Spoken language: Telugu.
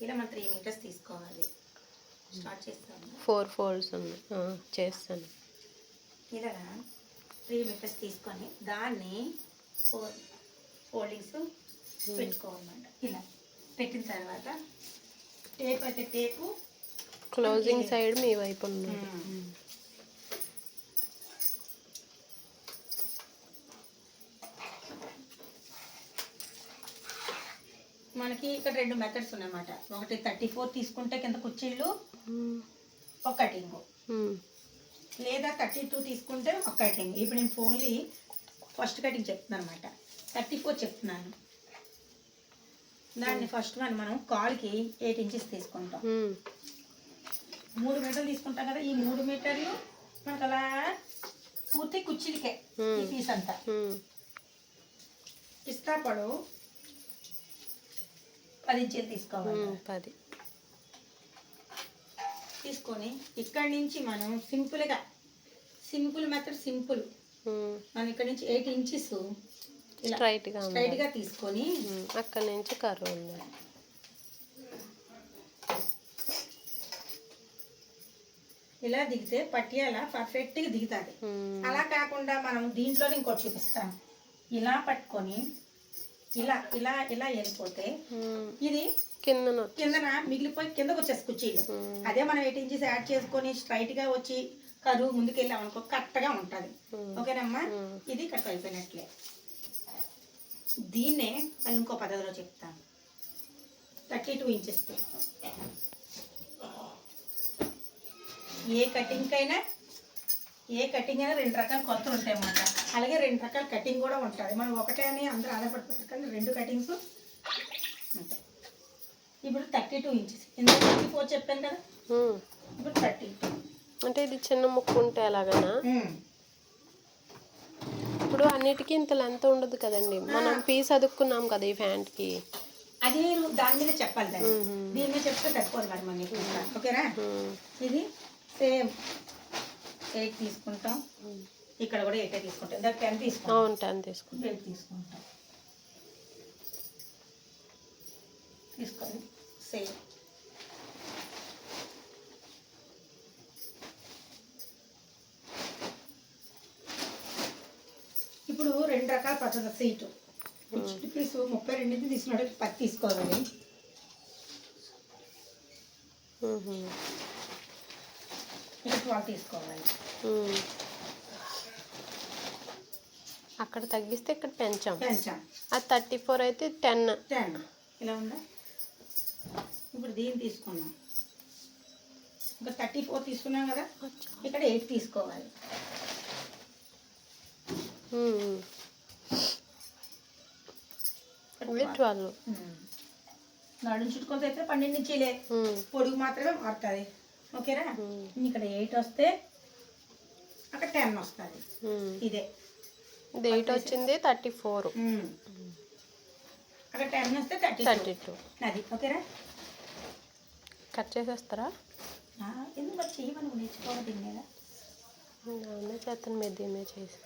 ఇలా మనం 3 మీటర్స్ తీసుకోవాలి. స్టార్ట్ చేస్తాను. 4 ఫోల్డ్స్ ఉంది. చేస్తాను. ఇలా 3 మీటర్స్ తీసుకొని దాన్ని 4 ఫోల్డింగ్స్ పెట్టుకోవాలన్నమాట. ఇలా పెట్టిన తర్వాత టేప్ అయితే టేపు క్లోజింగ్ సైడ్ మీ వైపు ఉన్నది. మనకి ఇక్కడ 2 మెథడ్స్ ఉన్నాయన్నమాట. ఒకటి 34 తీసుకుంటే కింద కుర్చీలు ఒక కటింగ్, లేదా 32 తీసుకుంటే ఒక కటింగ్. ఇప్పుడు నేను ఓన్లీ ఫస్ట్ కటింగ్ చెప్తున్నాను అనమాట. 34 చెప్తున్నాను. దాన్ని ఫస్ట్ మనం కాల్కి 8 ఇంచెస్ తీసుకుంటాం. 3 మీటర్లు తీసుకుంటాం కదా. ఈ 3 మీటర్లు మనకు అలా పూర్తి కుర్చీలకే ఈ పీస్ అంతా. పిస్తా పొడవు 10 ఇంచులు తీసుకోవాలి. 10 తీసుకొని ఇక్కడి నుంచి మనం సింపుల్ మెథడ్ సింపుల్. మనం ఇక్కడ నుంచి 8 ఇంచెస్ స్ట్రైట్గా తీసుకొని అక్కడి నుంచి కర్వ్ ఉంది. ఇలా దిగితే పట్టియాల పర్ఫెక్ట్గా దిగుతుంది. అలా కాకుండా మనం దీంట్లోనే ఇంకోటి చూపిస్తాం. ఇలా పట్టుకొని ఇలా ఇలా ఇలా వెళ్ళిపోతే ఇది కిందన మిగిలిపోయి కిందకు వచ్చేసి కుర్చీలు. అదే మనం 8 ఇంచెస్ యాడ్ చేసుకొని స్ట్రైట్గా వచ్చి కరువు ముందుకు వెళ్ళాం అనుకో కరెక్ట్గా ఉంటుంది. ఓకేనమ్మా, ఇది కట్ అయిపోయినట్లే. దీన్నే నేను ఇంకో పద్ధతిలో చెప్తాను. 32 ఇంచెస్ ఏ కటింగ్ అయినా 2 రకాల కొలతలు ఉంటాయి అన్నమాట. అలాగే 2 రకాల కటింగ్ కూడా ఉంటుంది. మనం ఒకటే అని అందరూ ఆధారపడిపోతారు కానీ 2 కటింగ్స్ ఉంటాయి. ఇప్పుడు 32 ఇంచెస్, ఎందుకు 34 చెప్పాను కదా. ఇప్పుడు 32 అంటే ఇది చిన్న ముక్కు ఉంటే ఎలాగనా? ఇప్పుడు అన్నిటికీ ఇంత లెంత్ ఉండదు కదండి. మనం పీస్ అదుక్కున్నాం కదా ఈ ప్యాంట్కి. అది మీరు దాని మీద చెప్పాలి. దీని మీద చెప్తే సరిపోదు మరి మనకి. ఓకేనా, ఇది సేమ్ 8 తీసుకుంటాం. ఇక్కడ కూడా 8 తీసుకుంటాం. దానికి 10 తీసుకుంటాం. 10 తీసుకుంటాం. 8 తీసుకుంటాం. తీసుకొని సేమ్ ఇప్పుడు 2 రకాల పద్ధతి. సీటు పీసు 32 తీసుకున్నాడు. 10 తీసుకోవాలి. ఇక్కడ 12 తీసుకోవాలి. అక్కడ తగ్గిస్తే ఇక్కడ పెంచాం. అది 34 అయితే 10 ఇలా ఉందా. ఇప్పుడు దీన్ని తీసుకున్నాం. ఇంకా 34 తీసుకున్నాం కదా. ఇక్కడ 8 తీసుకోవాలి. నాడు చుట్టుకొలత అయితే 12 ఇంచీలే. పొడుగు మాత్రమే మారుతుంది. ఓకేనా, ఇక్కడ 8 వస్తే అక్కడ 10 వస్తుంది. ఇదే 8 వచ్చింది 34. అక్కడ 10 వస్తే 32. అది ఓకేనా. కట్ చేసేస్తారా? ఎందుకు మరి చెయ్యి, మనం నేర్చుకోవడం తినేదా. చేస్తాను. మీరు దీన్నే చేసి